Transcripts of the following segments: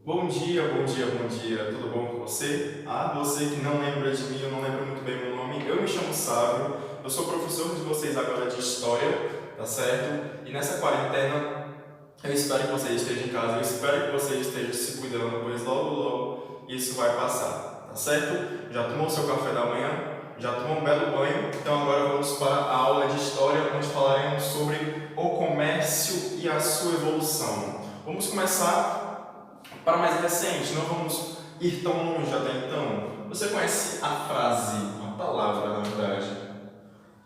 Bom dia, bom dia, bom dia, tudo bom com você? Você que não lembra de mim, eu não lembro muito bem meu nome, eu me chamo Sávio, eu sou professor de vocês agora de História, tá certo? E nessa quarentena, eu espero que você esteja em casa, eu espero que você esteja se cuidando, pois logo, logo isso vai passar, tá certo? Já tomou seu café da manhã? Já tomou um belo banho? Então agora vamos para a aula de História, onde falaremos sobre o comércio e a sua evolução. Vamos começar para mais recente, não vamos ir tão longe até então. Você conhece a frase, a palavra na verdade,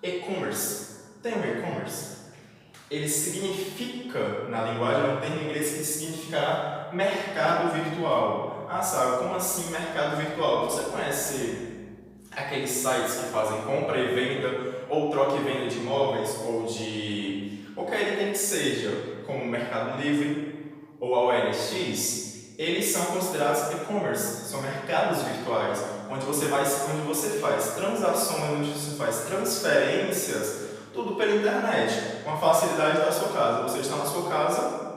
e-commerce? Tem o e-commerce? Ele significa, na linguagem, é um termo em inglês que significará mercado virtual. Sabe, como assim mercado virtual? Você conhece aqueles sites que fazem compra e venda, ou troca e venda de imóveis, ou de qualquer item que seja, como o Mercado Livre ou a OLX? Eles são considerados e-commerce, são mercados virtuais, onde você faz transações, onde você faz transferências, tudo pela internet, com a facilidade da sua casa. Você está na sua casa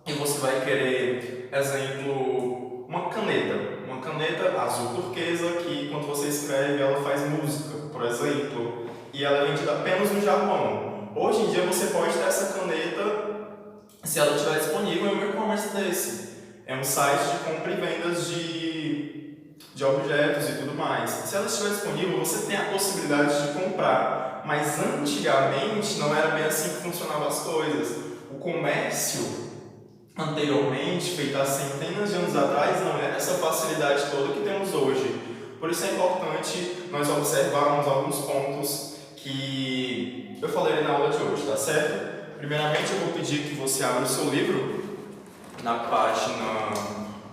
e você vai querer, exemplo, uma caneta azul turquesa que quando você escreve ela faz música, por exemplo, e ela é vendida apenas no Japão. Hoje em dia você pode ter essa caneta se ela estiver disponível em um e-commerce desse. É um site de compra e vendas de objetos e tudo mais. Se ela estiver disponível, você tem a possibilidade de comprar. Mas antigamente não era bem assim que funcionavam as coisas. O comércio, anteriormente, feito há centenas de anos atrás, não era essa facilidade toda que temos hoje. Por isso é importante nós observarmos alguns pontos que eu falei na aula de hoje, tá certo? Primeiramente, eu vou pedir que você abra o seu livro na página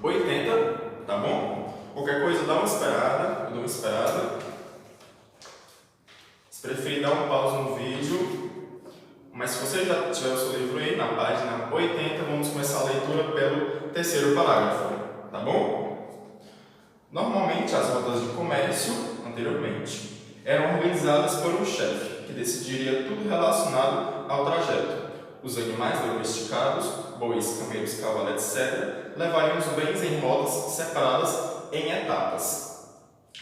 80, tá bom? Qualquer coisa, dá uma esperada, eu dou uma esperada. Se preferir, dá um pause no vídeo. Mas se você já tiver o seu livro aí, na página 80, vamos começar a leitura pelo terceiro parágrafo, tá bom? Normalmente, as rotas de comércio, anteriormente, eram organizadas por um chefe, que decidiria tudo relacionado ao trajeto. Os animais domesticados, bois, camelos, cavalos, etc., levariam os bens em rodas separadas em etapas.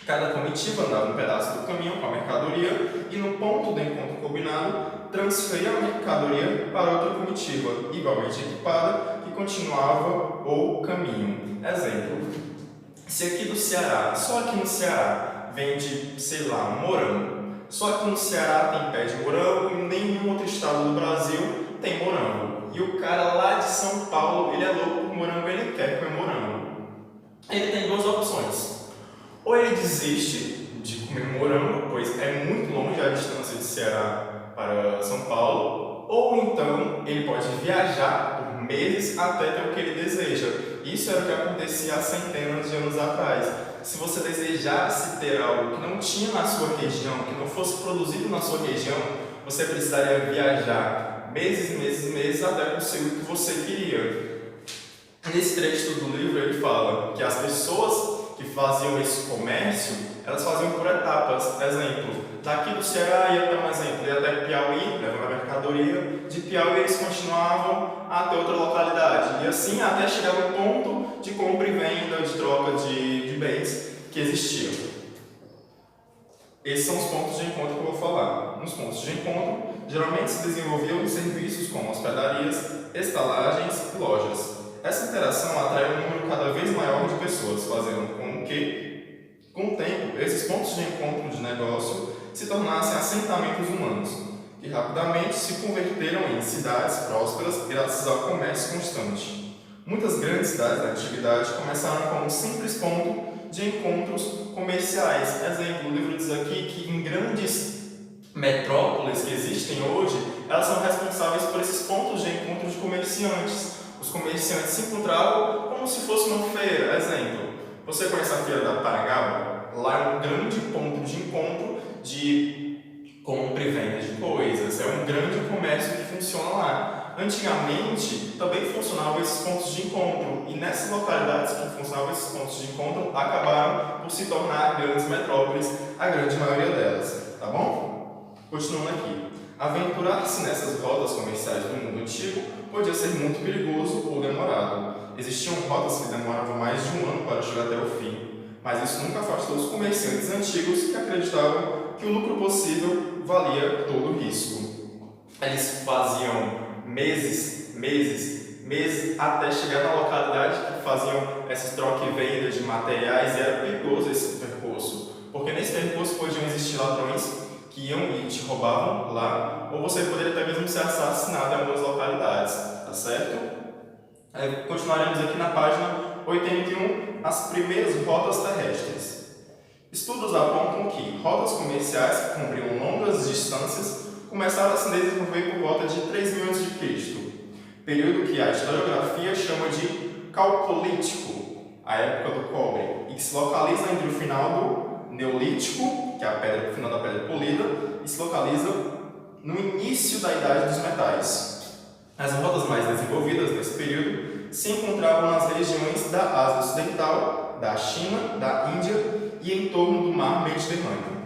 Cada comitiva andava um pedaço do caminho com a mercadoria e, no ponto de encontro combinado, transferia a mercadoria para outra comitiva, igualmente equipada, que continuava o caminho. Exemplo: se aqui do Ceará, só aqui no Ceará, vende, sei lá, um morango. Só aqui no Ceará tem pé de morango e em nenhum outro estado do Brasil tem morango. E o cara lá de São Paulo, ele é louco por morango, ele quer comer morango. Ele tem duas opções. Ou ele desiste de comer morango, pois é muito longe a distância de Ceará para São Paulo, ou então ele pode viajar por meses até ter o que ele deseja. Isso era o que acontecia há centenas de anos atrás. Se você desejasse ter algo que não tinha na sua região, que não fosse produzido na sua região, você precisaria viajar meses até conseguir o que você queria. Nesse trecho do livro ele fala que as pessoas que faziam esse comércio, elas faziam por etapas. Exemplo, daqui do Ceará ia até um exemplo, ia até Piauí, levando a mercadoria. De Piauí eles continuavam até outra localidade. E assim até chegar no ponto de compra e venda, de troca de bens que existiam. Esses são os pontos de encontro que eu vou falar. Nos pontos de encontro, geralmente se desenvolviam serviços como hospedarias, estalagens e lojas. Essa interação atrai um número cada vez maior de pessoas, fazendo com que, com o tempo, esses pontos de encontro de negócio se tornassem assentamentos humanos, que rapidamente se converteram em cidades prósperas graças ao comércio constante. Muitas grandes cidades da antiguidade começaram como um simples ponto de encontros comerciais. Exemplo, o livro diz aqui que em grandes metrópoles que existem hoje, elas são responsáveis por esses pontos de encontro de comerciantes. Os comerciantes se encontravam como se fosse uma feira. Exemplo, você conhece a Feira da Parangaba? Lá é um grande ponto de encontro de compra e venda de coisas. É um grande comércio que funciona lá. Antigamente, também funcionavam esses pontos de encontro. E nessas localidades que funcionavam esses pontos de encontro, acabaram por se tornar grandes metrópoles, a grande maioria delas. Tá bom? Continuando aqui. Aventurar-se nessas rotas comerciais do mundo antigo podia ser muito perigoso ou demorado. existiam rotas que demoravam mais de um ano para chegar até o fim, mas isso nunca afastou os comerciantes antigos que acreditavam que o lucro possível valia todo o risco. Eles faziam meses até chegar na localidade que faziam essas trocas e vendas de materiais, e era perigoso esse percurso, porque nesse percurso podiam existir ladrões que iam e te roubavam lá, ou você poderia até mesmo ser assassinado em algumas localidades, tá certo? Continuaremos aqui na página 81, as primeiras rotas terrestres. Estudos apontam que rotas comerciais que cobriam longas distâncias começaram a se desenvolver por volta de 3000 a.C., período que a historiografia chama de Calcolítico, a época do cobre, e que se localiza entre o final do Neolítico, que é o final da pedra polida, e se localiza no início da Idade dos Metais. As rotas mais desenvolvidas nesse período se encontravam nas regiões da Ásia Ocidental, da China, da Índia e em torno do Mar Mediterrâneo.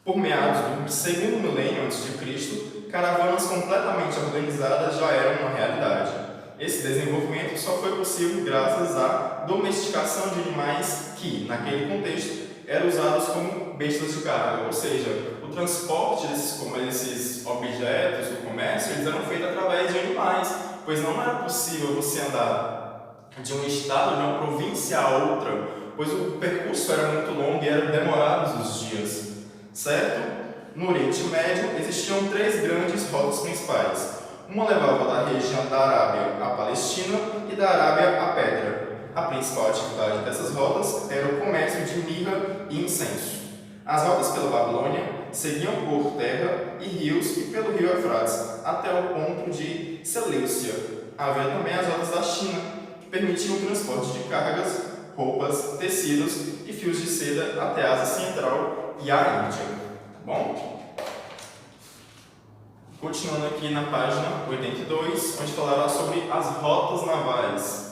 Por meados do segundo milênio a.C., caravanas completamente organizadas já eram uma realidade. Esse desenvolvimento só foi possível graças à domesticação de animais que, naquele contexto, eram usados como bestas de carga, ou seja, o transporte desses objetos do comércio eles eram feitos através de animais, pois não era possível você andar de um estado, de uma província a outra, pois o percurso era muito longo e eram demorados os dias, certo? No Oriente Médio existiam 3 grandes rotas principais. Uma levava da região da Arábia à Palestina e da Arábia à Petra. A principal atividade dessas rotas era o comércio de mirra e incenso. As rotas pela Babilônia seguiam por terra e rios e pelo rio Eufrates até o ponto de Seleucia. Havia também as rotas da China, que permitiam o transporte de cargas, roupas, tecidos e fios de seda até a Ásia Central e a Índia. Bom? Continuando aqui na página 82, onde falará sobre as rotas navais.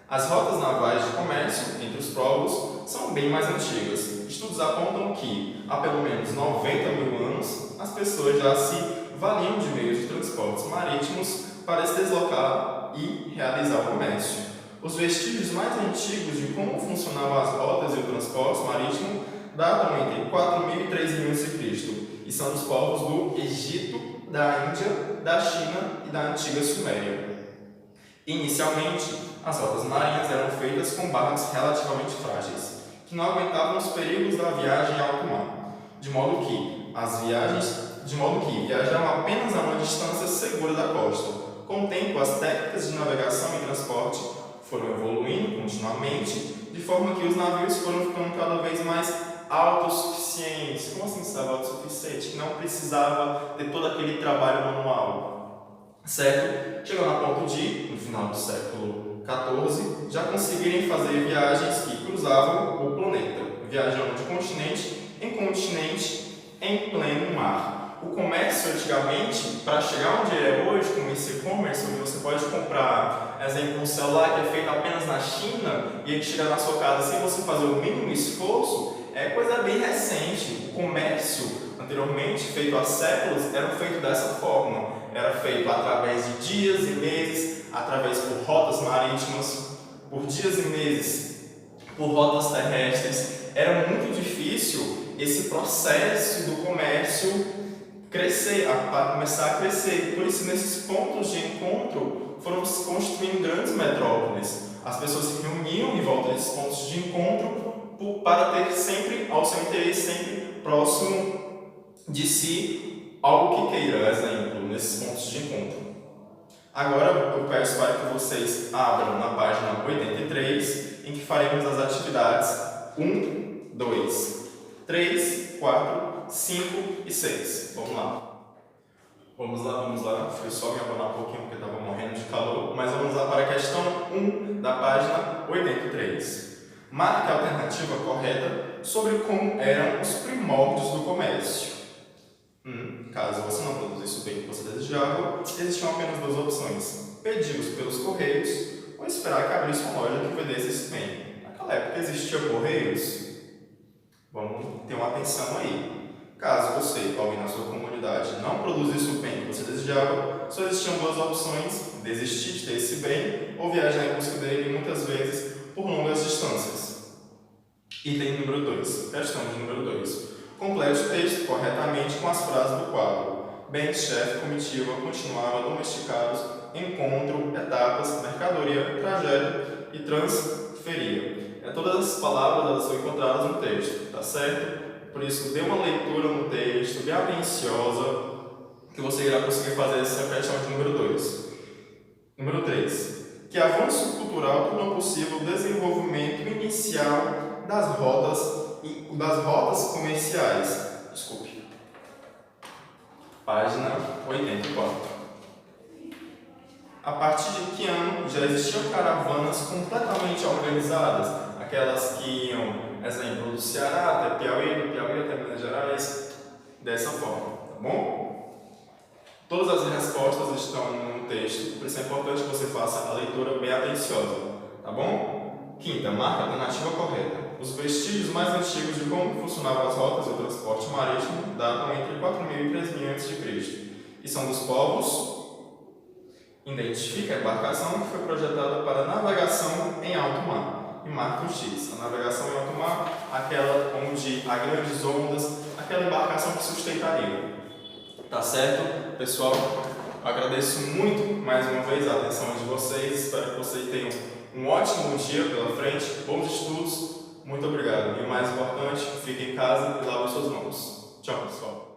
As rotas navais de comércio entre os povos são bem mais antigas. Estudos apontam que, há pelo menos 90.000 anos, as pessoas já se valiam de meios de transportes marítimos para se deslocar e realizar o comércio. Os vestígios mais antigos de como funcionavam as rotas e o transporte marítimo datam entre 4.000 e 3.000 a.C. e são dos povos do Egito, da Índia, da China e da antiga Suméria. Inicialmente, as rotas marinhas eram feitas com barcos relativamente frágeis, que não aguentavam os perigos da viagem em alto mar, de modo que viajavam apenas a uma distância segura da costa. Com o tempo, as técnicas de navegação e transporte foram evoluindo continuamente, de forma que os navios foram ficando cada vez mais autossuficientes. Como assim estava autossuficiente? Que não precisava ter todo aquele trabalho manual, certo? Chegou a ponto de, no final do século XIV, já conseguirem fazer viagens que cruzavam o planeta, viajando de continente em pleno mar. O comércio antigamente, para chegar onde é hoje, com esse e-commerce, onde você pode comprar, exemplo, um celular que é feito apenas na China e ele chega na sua casa sem você fazer o mínimo esforço, é coisa bem recente. O comércio, anteriormente, feito há séculos, era feito dessa forma. Era feito através de dias e meses, através por rotas marítimas, por dias e meses, por rotas terrestres. Era muito difícil esse processo do comércio crescer, para começar a crescer. Por isso, nesses pontos de encontro, foram se construindo grandes metrópoles. As pessoas se reuniam em volta desses pontos de encontro para ter sempre, ao seu interesse, sempre próximo de si, algo que queira, exemplo, nesses pontos de encontro. Agora, eu peço para que vocês abram na página 83, em que faremos as atividades 1, 2, 3, 4, 5 e 6. Vamos lá. Vamos lá. Foi só me abanar um pouquinho porque estava morrendo de calor, mas vamos lá para a questão 1 da página 83. Marque a alternativa correta sobre como eram os primórdios do comércio. Caso você não produzisse o bem que você desejava, existiam apenas 2 opções: pedi-los pelos correios ou esperar que abrisse uma loja que vendesse esse bem. Naquela época existia correios? Vamos ter uma atenção aí. Caso você, alguém na sua comunidade, não produzisse o bem que você desejava, só existiam duas opções: desistir de ter esse bem ou viajar em busca dele, muitas vezes por longas distâncias. Item número 2. Questão de número 2. Complete o texto corretamente com as frases do quadro. Bens, chefe, comitiva, continuava, domesticados, encontro, etapas, mercadoria, trajeto e transferia. Todas essas palavras elas são encontradas no texto, tá certo? Por isso, dê uma leitura no texto, bem atenciosa, que você irá conseguir fazer essa questão de número 2. Número 3. Que avanço cultural tornou possível o desenvolvimento inicial das rotas comerciais. Desculpe. Página 84. A partir de que ano já existiam caravanas completamente organizadas? Aquelas que iam, exemplo, do Ceará até Piauí, do Piauí até Minas Gerais, dessa forma, tá bom? Todas as respostas estão no texto, por isso é importante que você faça a leitura bem atenciosa, tá bom? Quinta, marca a alternativa correta. Os vestígios mais antigos de como funcionavam as rotas do transporte marítimo datam entre 4.000 e 3.000 a.C. e são dos povos. Identifica a embarcação que foi projetada para navegação em alto mar. E marca o X. A navegação em alto mar, aquela onde há grandes ondas, aquela embarcação que sustentaria. Tá certo? Pessoal, agradeço muito mais uma vez a atenção de vocês. Espero que vocês tenham um ótimo dia pela frente, bons estudos. Muito obrigado. E o mais importante, fique em casa e lave suas mãos. Tchau, pessoal.